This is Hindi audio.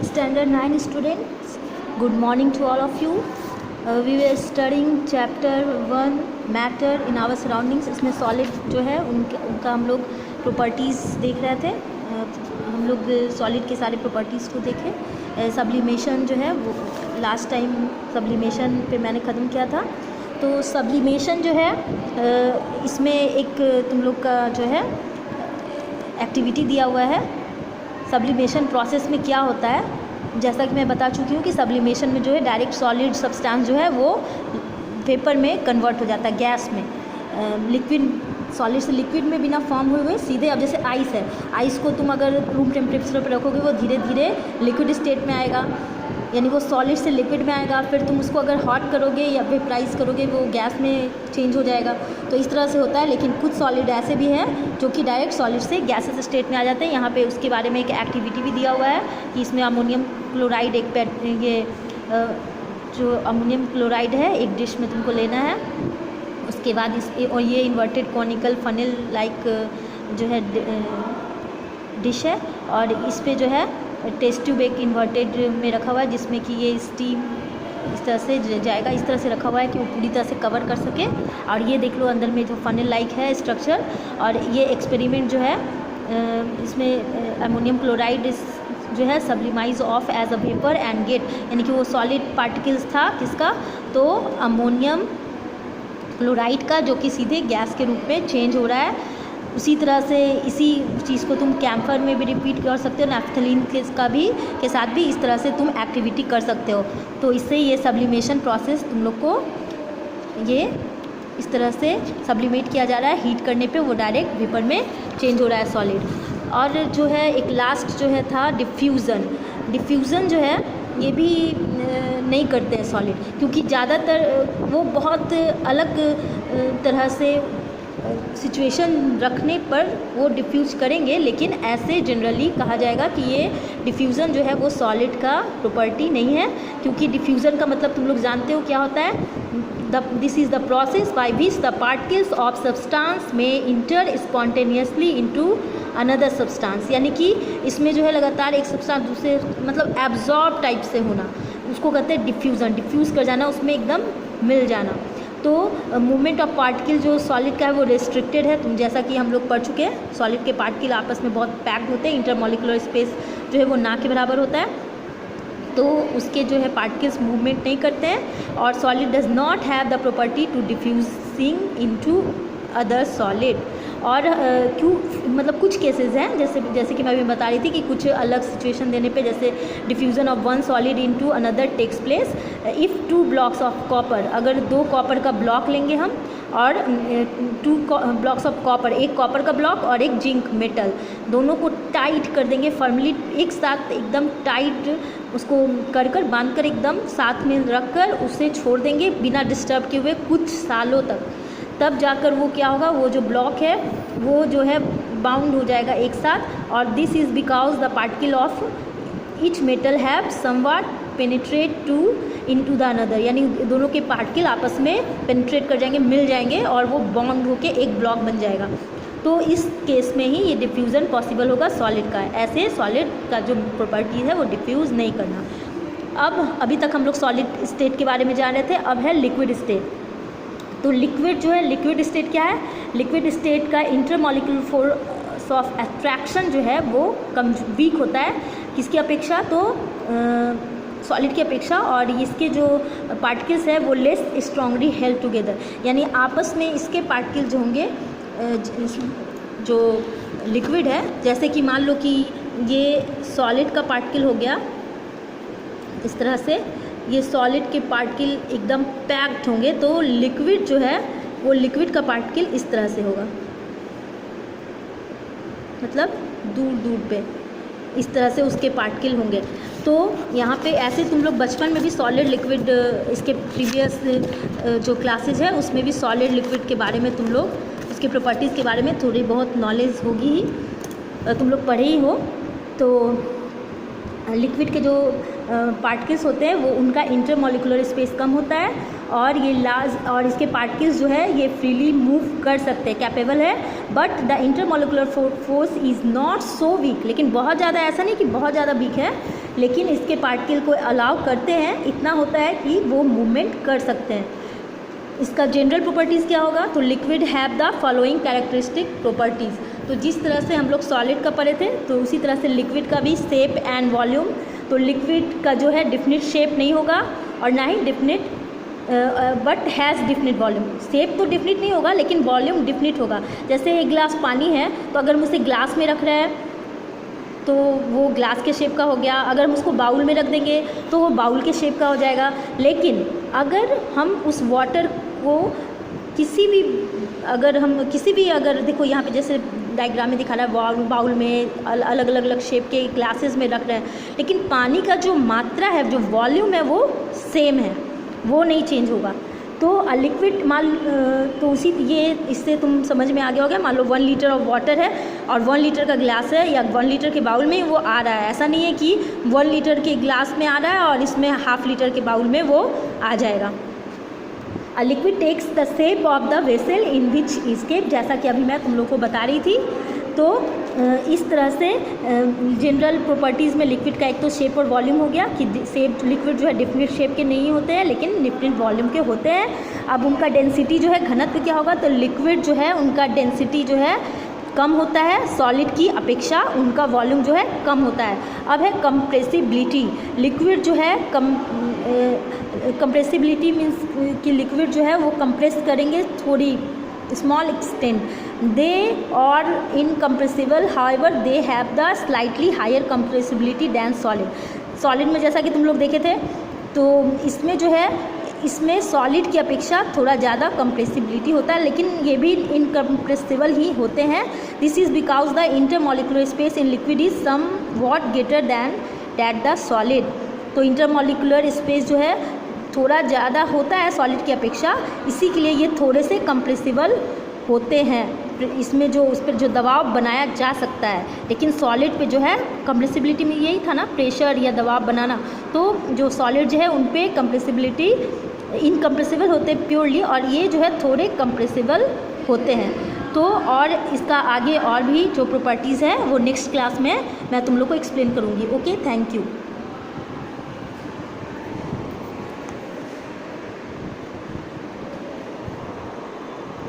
Standard 9 students, good morning to all of you. We were studying chapter 1 matter in our surroundings. इसमें solid जो है उनका हम लोग properties देख रहे थे. हम लोग solid के सारे properties को देखे. Sublimation जो है वो last time sublimation पे मैंने ख़त्म किया था. तो sublimation जो है इसमें एक तुम लोग का जो है एक्टिविटी दिया हुआ है. सब्लिमेशन प्रोसेस में क्या होता है, जैसा कि मैं बता चुकी हूँ कि सब्लिमेशन में जो है डायरेक्ट सॉलिड सब्सटेंस जो है वो वेपर में कन्वर्ट हो जाता है, गैस में. लिक्विड सॉलिड से लिक्विड में बिना फॉर्म हुए सीधे. अब जैसे आइस है, आइस को तुम अगर रूम टेम्परेचर पर रखोगे वो धीरे धीरे लिक्विड स्टेट में आएगा, यानी वो सॉलिड से लिक्विड में आएगा. फिर तुम उसको अगर हॉट करोगे या वेपराइज करोगे वो गैस में चेंज हो जाएगा. तो इस तरह से होता है. लेकिन कुछ सॉलिड ऐसे भी हैं जो कि डायरेक्ट सॉलिड से गैसेस स्टेट में आ जाते हैं. यहाँ पे उसके बारे में एक एक्टिविटी भी दिया हुआ है कि इसमें अमोनियम क्लोराइड ये जो अमोनियम क्लोराइड है एक डिश में तुमको लेना है. उसके बाद और ये इन्वर्टेड कॉनिकल फनल लाइक जो है डिश है, और इस पे जो है टेस्ट ट्यूब एक इन्वर्टेड में रखा हुआ है जिसमें कि ये स्टीम इस तरह से जाएगा. इस तरह से रखा हुआ है कि वो पूरी तरह से कवर कर सके. और ये देख लो अंदर में जो फनल लाइक है स्ट्रक्चर. और ये एक्सपेरिमेंट जो है इसमें अमोनियम क्लोराइड जो है sublimise off as a vapour and get, यानी कि वो सॉलिड पार्टिकल्स था किसका, तो अमोनियम क्लोराइड का, जो कि सीधे गैस के रूप में चेंज हो रहा है. उसी तरह से इसी चीज़ को तुम कैम्फर में भी रिपीट कर सकते हो, नैफ्थलीन के साथ भी इस तरह से तुम एक्टिविटी कर सकते हो. तो इससे ये सब्लिमेशन प्रोसेस तुम लोग को ये इस तरह से सब्लिमेट किया जा रहा है. हीट करने पे वो डायरेक्ट वेपर में चेंज हो रहा है सॉलिड. और जो है एक लास्ट जो है था डिफ्यूज़न. डिफ्यूज़न जो है ये भी नहीं करते हैं सॉलिड, क्योंकि ज़्यादातर वो बहुत अलग तरह से सिचुएशन रखने पर वो डिफ्यूज़ करेंगे. लेकिन ऐसे जनरली कहा जाएगा कि ये डिफ्यूज़न जो है वो सॉलिड का प्रॉपर्टी नहीं है, क्योंकि डिफ्यूज़न का मतलब तुम लोग जानते हो क्या होता है. This is the process by which the particles of substance में enter spontaneously into another substance, यानी कि इसमें जो है लगातार एक सब्सटेंस दूसरे मतलब एब्जॉर्ब टाइप से होना, उसको कहते हैं डिफ्यूज़न. डिफ्यूज़ कर जाना, उसमें एकदम मिल जाना. तो मूवमेंट ऑफ पार्टिकल जो सॉलिड का है वो रेस्ट्रिक्टेड है. तुम जैसा कि हम लोग पढ़ चुके हैं, सॉलिड के पार्टिकल आपस में बहुत पैक्ड होते हैं. इंटरमॉलिकुलर स्पेस जो है वो ना के बराबर होता है, तो उसके जो है पार्टिकल्स मूवमेंट नहीं करते हैं. और solid does not have the property to diffusing into other solid. और क्यों, मतलब कुछ केसेस हैं जैसे कि मैं अभी बता रही थी कि कुछ अलग सिचुएशन देने पे, जैसे diffusion of one solid into another takes place if 2 blocks of copper. अगर 2 कॉपर का ब्लॉक लेंगे हम और 2 ब्लॉक्स ऑफ कॉपर, एक कॉपर का ब्लॉक और एक जिंक मेटल, दोनों को टाइट कर देंगे फर्मली एक साथ, एकदम टाइट उसको कर बांध कर एकदम साथ में रख कर उसे छोड़ देंगे बिना डिस्टर्ब किए हुए कुछ सालों तक. तब जाकर वो क्या होगा, वो जो ब्लॉक है वो जो है बाउंड हो जाएगा एक साथ. और this is because the particle of each metal have somewhat penetrate to into the another, यानी दोनों के पार्टिकल आपस में पेनिट्रेट कर जाएंगे, मिल जाएंगे और वो बॉन्ड होके एक ब्लॉक बन जाएगा. तो इस केस में ही ये डिफ्यूज़न पॉसिबल होगा सॉलिड का. ऐसे सॉलिड का जो प्रॉपर्टीज़ है वो डिफ्यूज़ नहीं करना. अब अभी तक हम लोग सॉलिड स्टेट के बारे में जान रहे थे. अब है लिक्विड स्टेट. तो लिक्विड जो है, लिक्विड स्टेट क्या है, लिक्विड स्टेट का इंटरमॉलिक्यूलर फोर्स ऑफ अट्रैक्शन जो है वो कम वीक होता है. किसकी अपेक्षा, तो सॉलिड की अपेक्षा. और इसके जो पार्टिकल्स है वो लेस स्ट्रांगली हेल्ड टुगेदर, यानी आपस में इसके पार्टिकल्स जो होंगे जो लिक्विड है, जैसे कि मान लो कि ये सॉलिड का पार्टिकल हो गया इस तरह से, ये सॉलिड के पार्टिकल एकदम पैक्ड होंगे, तो लिक्विड जो है वो लिक्विड का पार्टिकल इस तरह से होगा, मतलब दूर दूर पे इस तरह से उसके पार्टिकल होंगे. तो यहाँ पे ऐसे तुम लोग बचपन में भी सॉलिड लिक्विड, इसके प्रीवियस जो क्लासेज है उसमें भी सॉलिड लिक्विड के बारे में तुम लोग उसके प्रॉपर्टीज़ के बारे में थोड़ी बहुत नॉलेज होगी ही, तुम लोग पढ़े ही हो. तो लिक्विड के जो पार्टिकल्स होते हैं वो उनका इंटरमॉलिकुलर स्पेस कम होता है, और ये लार्ज और इसके पार्टिकल्स जो है ये फ्रीली मूव कर सकते हैं, कैपेबल है. But the intermolecular force is not so weak, लेकिन बहुत ज़्यादा ऐसा नहीं कि बहुत ज़्यादा वीक है, लेकिन इसके पार्टिकल को अलाउ करते हैं, इतना होता है कि वो मूवमेंट कर सकते हैं। इसका जनरल प्रॉपर्टीज़ क्या होगा, तो liquid have the following characteristic properties. तो जिस तरह से हम लोग सॉलिड का पढ़े थे, तो उसी तरह से लिक्विड का भी शेप एंड वॉल्यूम। तो लिक्विड का जो है डिफिनिट शेप नहीं होगा और ना ही definite but has definite volume. Shape तो डिफिनिट नहीं होगा लेकिन वॉल्यूम डिफिनिट होगा। जैसे एक गिलास पानी है, तो अगर हम उसे ग्लास में रख रहे हैं तो वो ग्लास के शेप का हो गया, अगर हम उसको बाउल में रख देंगे तो वो बाउल के शेप का हो जाएगा। लेकिन अगर हम उस वाटर को किसी भी अगर देखो यहाँ पे जैसे डायग्राम में दिखा रहा है, बाउल में अलग अलग शेप के ग्लासेस में रख रहे हैं, लेकिन पानी का जो मात्रा है, जो वॉल्यूम है, वो सेम है, वो नहीं चेंज होगा। तो लिक्विड तो इससे तुम समझ में आ गया होगा। मान लो 1 लीटर ऑफ वाटर है और 1 लीटर का ग्लास है या 1 लीटर के बाउल में वो आ रहा है। ऐसा नहीं है कि 1 लीटर के ग्लास में आ रहा है और इसमें ½ लीटर के बाउल में वो आ जाएगा। A liquid takes the shape of the vessel in which is kept, जैसा कि अभी मैं तुम लोग को बता रही थी। तो इस तरह से जनरल प्रॉपर्टीज़ में लिक्विड का एक तो शेप और वॉल्यूम हो गया कि शेप लिक्विड जो है डिफिनिट शेप के नहीं होते हैं लेकिन डिफिनिट वॉल्यूम के होते हैं। अब उनका डेंसिटी जो है, घनत्व क्या होगा, तो लिक्विड जो है उनका डेंसिटी जो है कम होता है सॉलिड की अपेक्षा, उनका वॉल्यूम जो है कम होता है। अब है कंप्रेसिबिलिटी। लिक्विड जो है कंप्रेसिबिलिटी मीन्स कि लिक्विड जो है वो कंप्रेस करेंगे थोड़ी small extent. They are incompressible, however they have the slightly higher compressibility than solid. Solid में जैसा कि तुम लोग देखे थे, तो इसमें जो है इसमें सॉलिड की अपेक्षा थोड़ा ज़्यादा कंप्रेसिबिलिटी होता है, लेकिन ये भी इनकम्प्रेसिबल ही होते हैं। This is because the intermolecular space in liquid is somewhat greater than that the solid. तो इंटरमॉलिक्यूलर स्पेस जो है थोड़ा ज़्यादा होता है सॉलिड की अपेक्षा, इसी के लिए ये थोड़े से कंप्रेसिबल होते हैं। इसमें जो उस पर जो दबाव बनाया जा सकता है, लेकिन सॉलिड पे जो है कंप्रेसिबिलिटी में यही था ना, प्रेशर या दबाव बनाना। तो जो सॉलिड जो है उन पे कंप्रेसिबिलिटी इनकम्प्रेसिबल होते हैं प्योरली, और ये जो है थोड़े कंप्रेसिबल होते हैं। तो और इसका आगे और भी जो प्रॉपर्टीज़ है वो नेक्स्ट क्लास में मैं तुम लोग को एक्सप्लेन करूँगी। Okay, thank you.